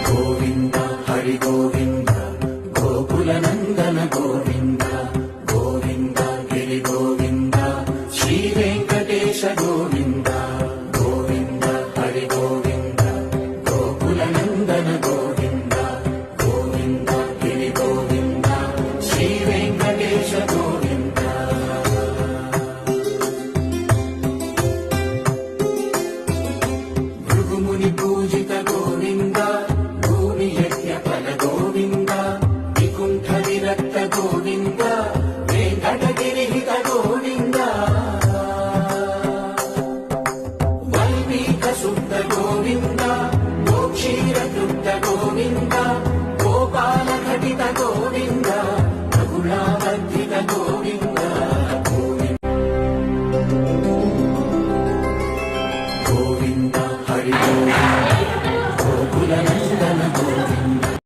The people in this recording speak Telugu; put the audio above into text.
గోవింద హరి గోవింద గోకుల నందన గోవింద గోవింద గిరి గోవింద శ్రీ వెంకటేశ గోవింద గోవింద హరి గోవింద గోకుల నందన గోవింద గోవింద గిరి గోవింద శ్రీ వెంకటేశ గోవింద. భృగుముని పూజిత గోవింద భూమి యజ్ఞ ఫల గోవింద వికుంఠ విరక్త గోవింద వెంకటగిరిహిత గోవింద వల్మీక శుద్ధ గోవింద గోక్షీర తృప్త గోవింద గోపాల ఘటిత గోవింద రఘుళావర్ధిత గోవింద గోవింద హరి గోవింద గోకుల